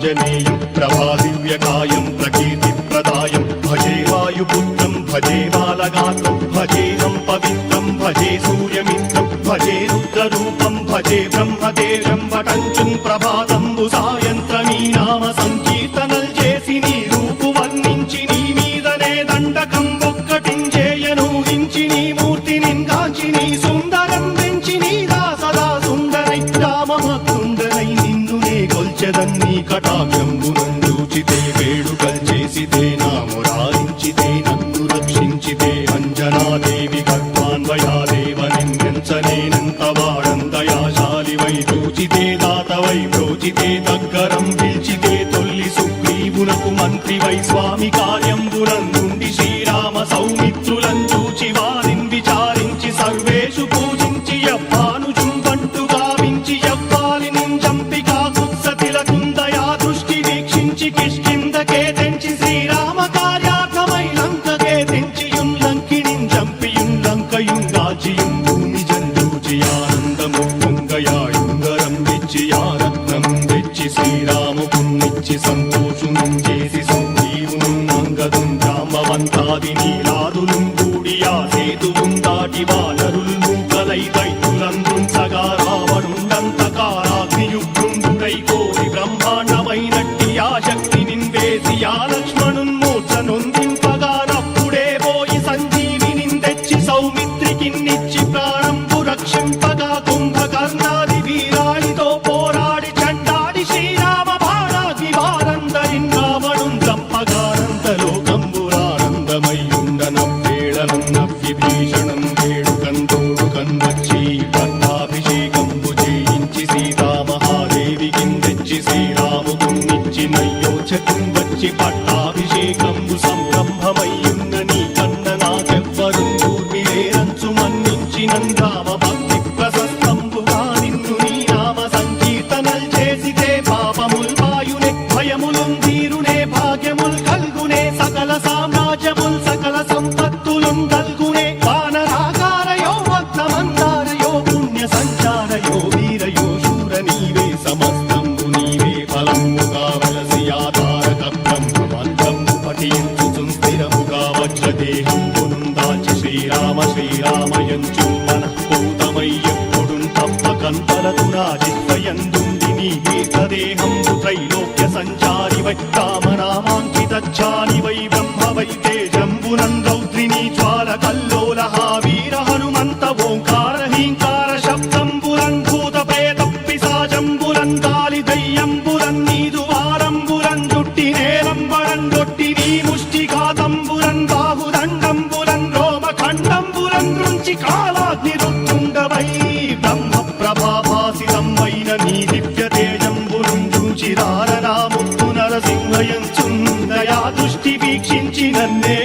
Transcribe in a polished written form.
ఆంజనేయం ప్రభాదివ్యకాయం ప్రకీర్తిప్రదాయం భజే వాయుపుత్రం భజే బాలగాత్రం భజేహం పవిత్రం భజే సూర్యమిత్రం భజే రుద్రరూపం భజే బ్రహ్మదేవం వటంచున్ ప్రభాతంబు సాయంత్రమీ నామ సంకీర్తనల్ చేసి నీ రూపు వర్ణించి నీ మీదనే దండకం ఒక్కటించేయను హించి నీ మూర్తి నింగాంచి నీ సుందరం పెంచి నీ దాసదా సుందరై రామభక్తుండనై నిన్నునే కొల్చెదన్నీ కటాక్షంబునందూచితే వేడుకల్ చేసితే నామురారించితే నన్ను రక్షించితే అంజనాదేవి కర్మాన్వయాదేవ నిన్నెంచనేనంత వాడంతయాశాలివై చూచితే దాతవై ప్రోచితే దగ్గరం పిలిచితే తొల్లి సుగ్రీవునకు మంత్రివై స్వామి కార్యంబునందుండి శ్రీరామ సౌమిత్రులం చూచి వారిని విచారించి సర్వేషు పూజించి యవ్వాను చుంబంటు గావించి యవ్వాలి నింజంపికా కుత్సతిలకుందయా దృష్టి వీక్షించి కిష్కిందకే తెంచి శ్రీరామ కార్యార్థమై లంకకే తెంచియుం లంకిణిం చంపియుం లంకయుం రాజియుం భూమి జండూచి ఆనందము పొంగయాయుంగరం విచ్చి ఆరత్నం తెచ్చి శ్రీరాముకున్నిచ్చి సంతోషునం చేసి సుగ్రీవును అంగదుం జాంబవంతాది నీలాదులుం కూడి ఆ సేతువుం దాటి వానరుల్ మూకలై దైత్యులందుంచగా రావణుండంతకారాగ్నియుగ్రుండుడై కోరి బ్రహ్మాండమైనట్టి ఆ శక్తి నిన్వేసి ఆ లక్ష్మణున్ మూర్ఛ నొందింపగా నప్పుడే పోయి సంజీవినిన్ తెచ్చి సౌమిత్రికిన్నిచ్చి ప్రాణంబు రక్షింపగా కుంభకర్ణాది వీరాళితో పోరాడి చండాడి శ్రీరామ బాణాగ్ని వారందరిన్ రావణున్ చంపగానంతలోకంబురానందమయ్యుండనవ్వేళనం నవ్విభీషణం వేడుకందోడుకన్ వచ్చి పట్టాభిషేకంబు చేయించి సీతామహాదేవికిన్ తెచ్చి శ్రీరాముకున్నిచ్చి నయ్యోచకున్ వచ్చి పట్టాభిషేకంబు సంరంభమయ్యున్న నీ కన్న నాకెవ్వరుం దూర్మిలేరంచు మన్నించినం రామ భక్తి ప్రశస్తంబుగా నిన్ను నీ నామ సంకీర్తనల్ చేసితే పాపముల్ వాయునే భయములుం తీరునే భాగ్యముల్ కల్గునే సకల సామ్రాజ్యముల్ సకల సంపత్తులుం కల్గునే వానరాకారయో వక్తమందారయో పుణ్య సంచారయో వీరయో శూర నీవే సమస్తంబు నీవే ఫలముగా వలసి ఆధారక బ్రహ్మమంత్రంబు పఠించుచుం స్థిరముగా వజ్రదేహంబునుం దాచి శ్రీరామ శ్రీరామయంచు మనఃపూతమై ఎప్పుడుం తప్పకంతలతు నా జిహ్వయందుండి నీ దీర్ఘదేహంబు త్రైలోక్య సంచారివై రామనామాంకితచ్చాలివై బ్రహ్మవై తేజంబునం రౌద్రిణీ జ్వాల కల్లోలహ వీర హనుమంత ఓంకార హీంకార శబ్దంబురం భూత ప్రేత పిశాచంబురం గాలి దయ్యంబురం నీదు వారంబురం జుట్టి నేలంబరం జొట్టి నీ ముష్టిఘాతంబురం బాహుదండంబురం రోమఖండంబురం నుంచి కాలాగ్ని రుత్తుండవై బ్రహ్మ ప్రభాభాసితమైన నీ దివ్య తేజంబురం చూచి రారనాముత్తు నరసింహయంచుందయా దృష్టి వీక్షించి నన్నే